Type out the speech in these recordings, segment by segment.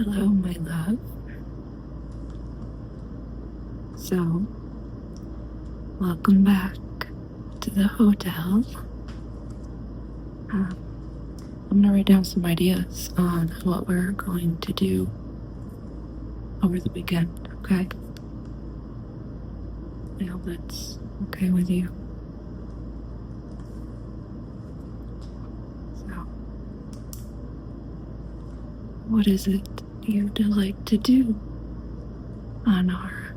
Hello, my love. So, welcome back to the hotel. I'm gonna write down some ideas on what we're going to do over the weekend, okay? I hope that's okay with you. So, what is it you'd like to do on our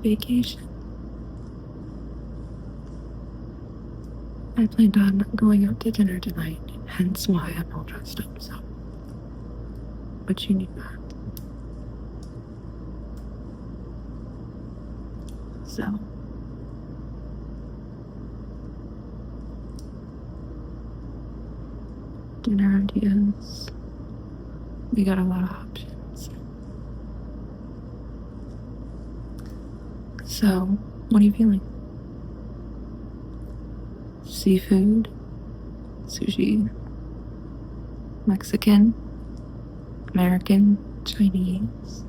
vacation? I planned on going out to dinner tonight, hence why I'm all dressed up, so. But you knew that. So. Dinner ideas. We got a lot of options. So, what are you feeling? Seafood, sushi, Mexican, American, Chinese.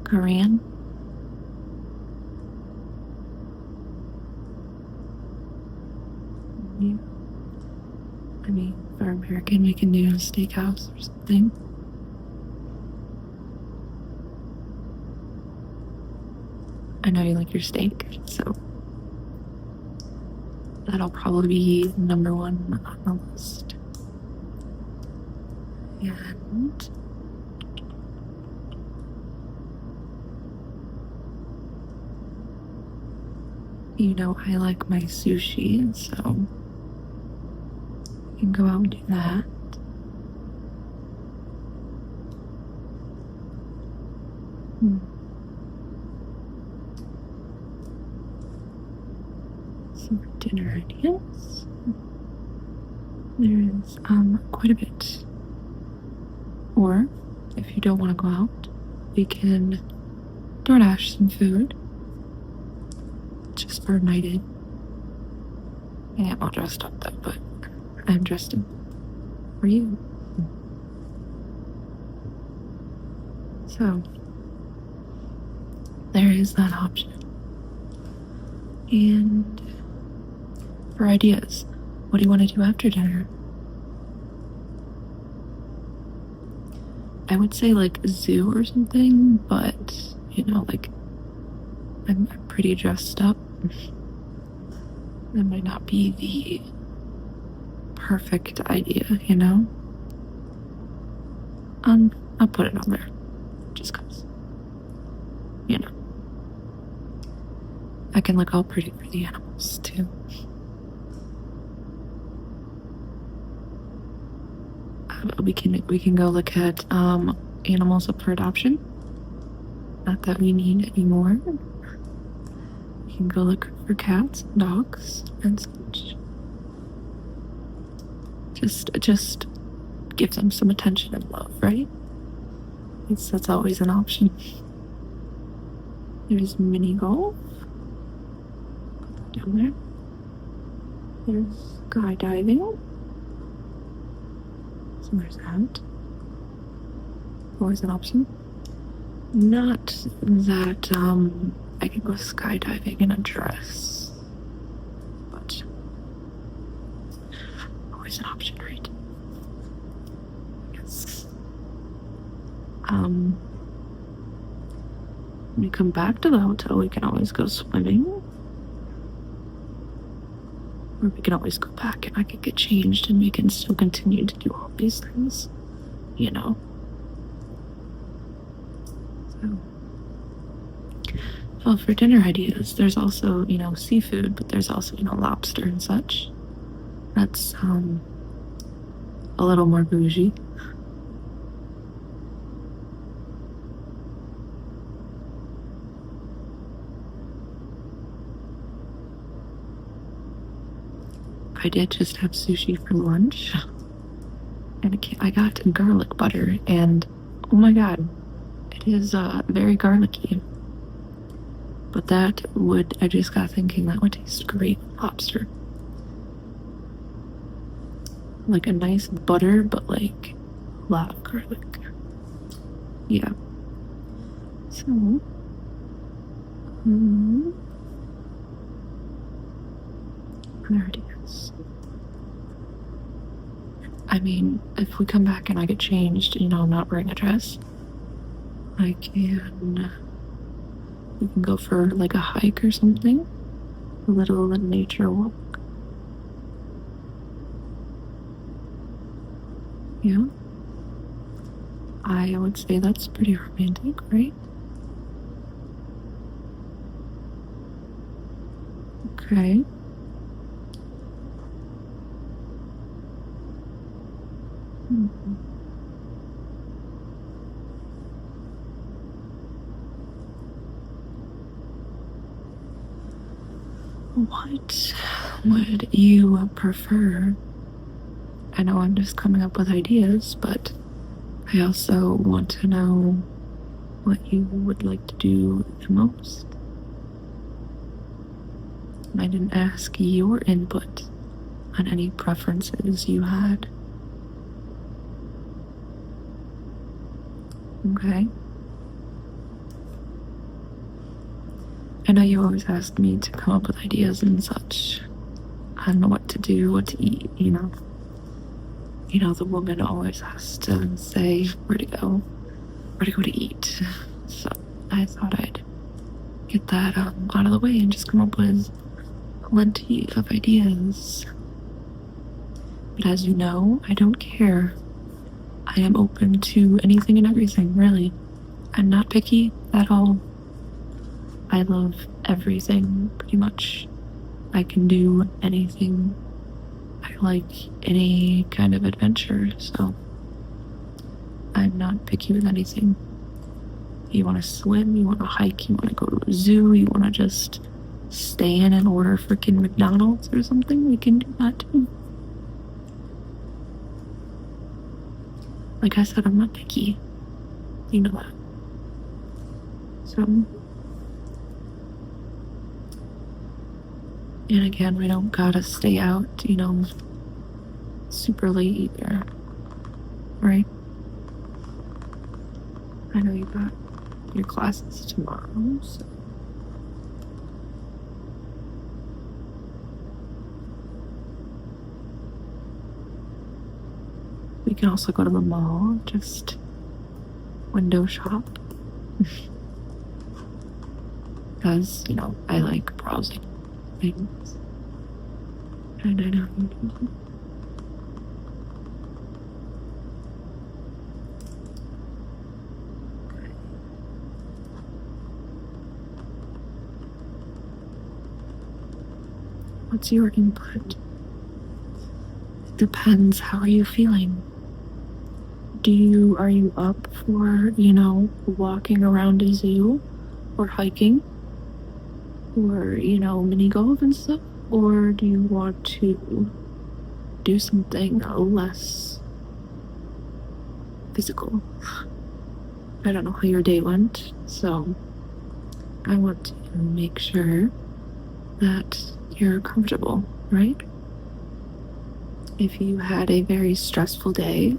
Korean. Yeah. I mean, for American, we can do a steakhouse or something. I know you like your steak, so that'll probably be number one on the list. And you know I like my sushi, so we can go out and do that. Some dinner ideas. There is quite a bit. Or if you don't want to go out, we can DoorDash some food just for a night in. I am all dressed up though, but I'm dressed in for you. So there is that option. And for ideas, what do you want to do after dinner? I would say like a zoo or something, but you know, like I'm pretty dressed up. That might not be the perfect idea, you know? I'll put it on there. Just cause, you know. I can look all pretty for the animals too. We can go look at animals up for adoption. Not that we need any more. We can go look for cats and dogs and such. Just give them some attention and love, right? That's always an option. There's mini golf down there. There's skydiving. So there's that. Always an option. Not that I could go skydiving in a dress, but always an option, right? Yes. When we come back to the hotel, we can always go swimming. Or we can always go back and I could get changed and we can still continue to do all these things, you know? So, well, for dinner ideas, there's also, you know, seafood, but there's also, you know, lobster and such. That's a little more bougie. I did just have sushi for lunch, and I got garlic butter, and oh my god, it is very garlicky. But I just got thinking that would taste great with lobster. Like a nice butter, but like a lot of garlic. Yeah. So, there it is. I mean, if we come back and I get changed, I'm not wearing a dress, we can go for like a hike or something, a little nature walk. Yeah. I would say that's pretty romantic, right? Okay. What would you prefer? I know I'm just coming up with ideas, but I also want to know what you would like to do the most. And I didn't ask your input on any preferences you had. Okay. I know you always ask me to come up with ideas and such. I don't know what to do, what to eat, the woman always has to say where to go to eat. So I thought I'd get that out of the way and just come up with plenty of ideas. But as you know, I don't care. I am open to anything and everything, really. I'm not picky at all. I love everything, pretty much. I can do anything. I like any kind of adventure, so I'm not picky with anything. You want to swim, you want to hike, you want to go to a zoo, you want to just stay in and order freaking McDonald's or something, we can do that too. Like I said, I'm not picky. You know that. So, and again, we don't gotta stay out, super late either. Right? I know you got your classes tomorrow, so. We can also go to the mall, just window shop. Because, I like browsing things. And I know you do. What's your input? It depends. How are you feeling? Are you up for, walking around a zoo or hiking or, mini golf and stuff? Or do you want to do something less physical? I don't know how your day went, so I want to make sure that you're comfortable, right? If you had a very stressful day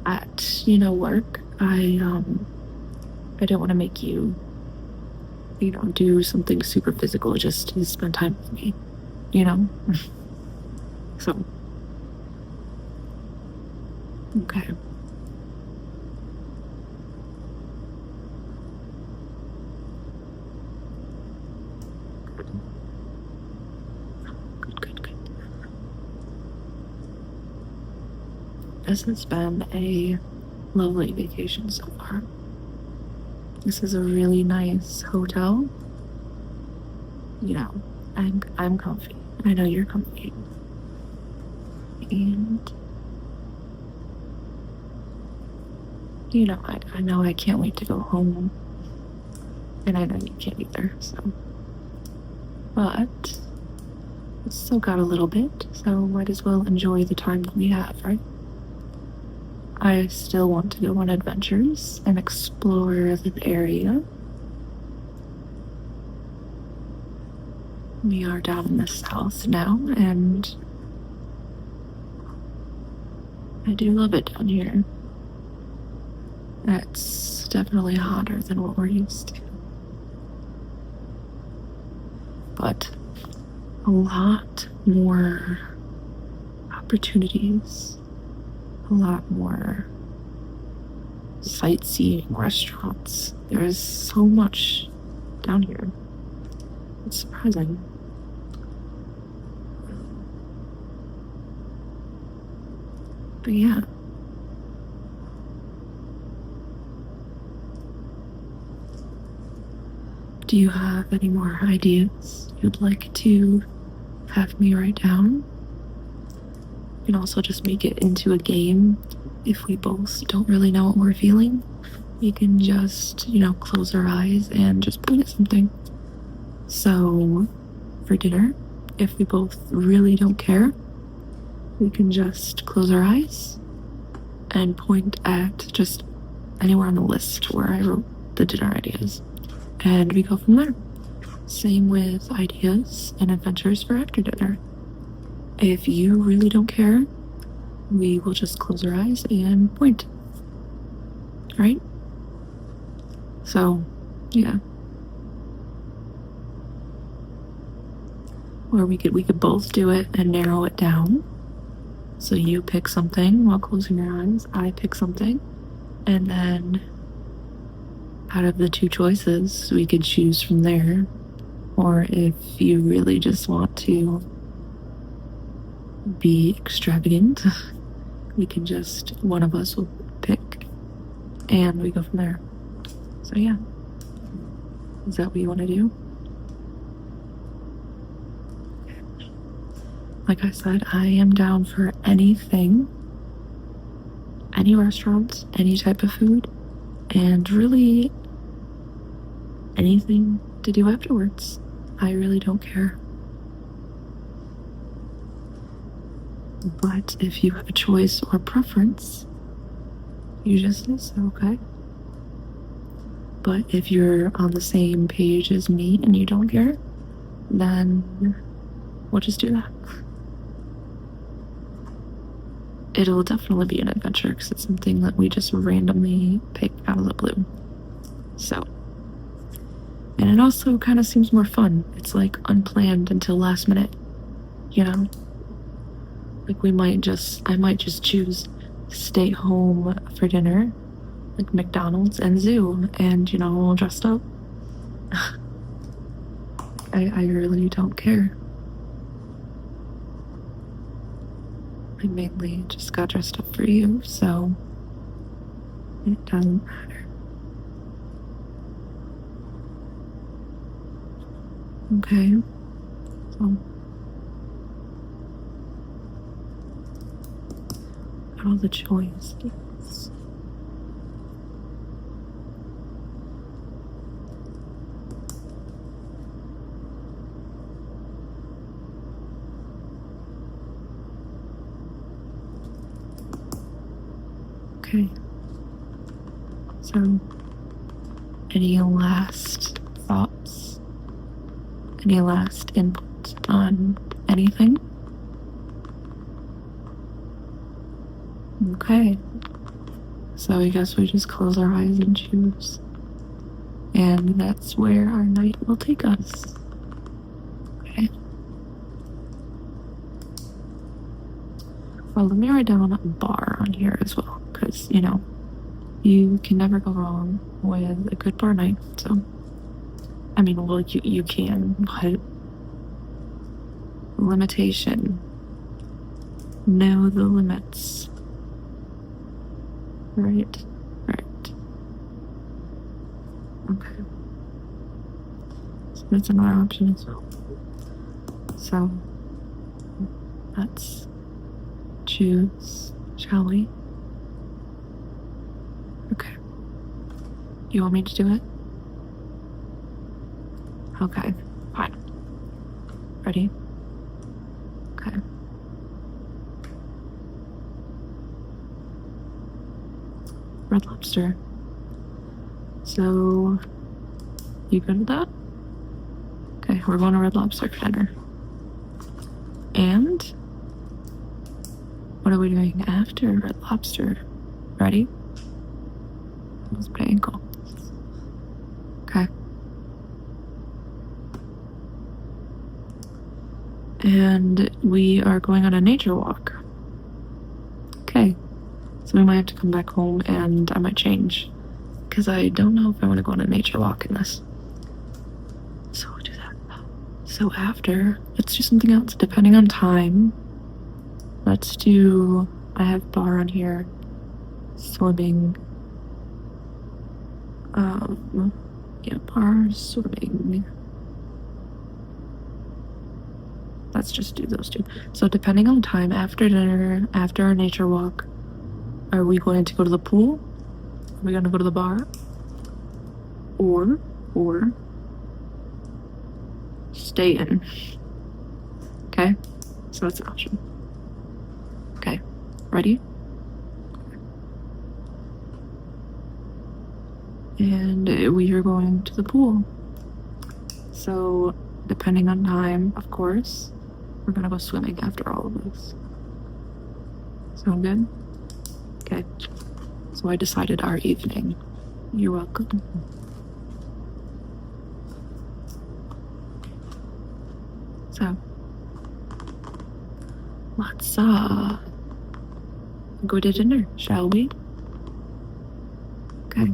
at, work, I don't want to make you, do something super physical just to spend time with me, So, okay. Good. This has been a lovely vacation so far. This is a really nice hotel. I'm comfy. I know you're comfy. And I know I can't wait to go home. And I know you can't either, so. But we still got a little bit, so might as well enjoy the time that we have, right? I still want to go on adventures and explore the area. We are down in the south now, and I do love it down here. It's definitely hotter than what we're used to. But a lot more opportunities, a lot more sightseeing, restaurants. There is so much down here. It's surprising. But yeah. Do you have any more ideas you'd like to have me write down? You can also just make it into a game. If we both don't really know what we're feeling, we can just, close our eyes and just point at something. So for dinner, if we both really don't care, we can just close our eyes and point at just anywhere on the list where I wrote the dinner ideas. And we go from there. Same with ideas and adventures for after dinner. If you really don't care, we will just close our eyes and point. Right? So, yeah. Or we could both do it and narrow it down. So you pick something while closing your eyes, I pick something, and then out of the two choices, we could choose from there. Or if you really just want to be extravagant, we can just, one of us will pick and we go from there. So yeah. Is that what you want to do? Like I said, I am down for anything, any restaurants, any type of food, and really anything to do afterwards. I really don't care. But if you have a choice or preference, you just say so, okay? But if you're on the same page as me and you don't care, then we'll just do that. It'll definitely be an adventure because it's something that we just randomly pick out of the blue. So, and it also kind of seems more fun. It's like unplanned until last minute, Like I might just choose to stay home for dinner, like McDonald's and zoo, and all dressed up. I really don't care. I mainly just got dressed up for you, so it doesn't matter. Okay, so all the choices. Okay, so any last thoughts? Any last input on anything? Okay, so I guess we just close our eyes and choose. And that's where our night will take us. Okay. Well, let me write down a bar on here as well, because, you can never go wrong with a good bar night. So, I mean, well, you can, but limitation. Know the limits. Right. Okay. So that's another option as well. So let's choose, shall we? Okay. You want me to do it? Okay, fine. Ready? Okay. Red Lobster. So, you good with that? Okay. Okay, we're going to Red Lobster for dinner. And what are we doing after Red Lobster? Ready? That's my ankle. Okay. And we are going on a nature walk. Okay. So we might have to come back home and I might change. Because I don't know if I want to go on a nature walk in this. So we'll do that. So after, let's do something else depending on time. Let's do, I have bar on here, swimming. Yeah, bar, swimming. Let's just do those two. So depending on time, after dinner, after our nature walk, are we going to go to the pool? Are we going to go to the bar? Or stay in. Okay, so that's an option. Okay, ready? And we are going to the pool. So depending on time, of course, we're gonna go swimming after all of this. Sound good? Okay, so I decided our evening. You're welcome. So let's go to dinner, shall we? Okay.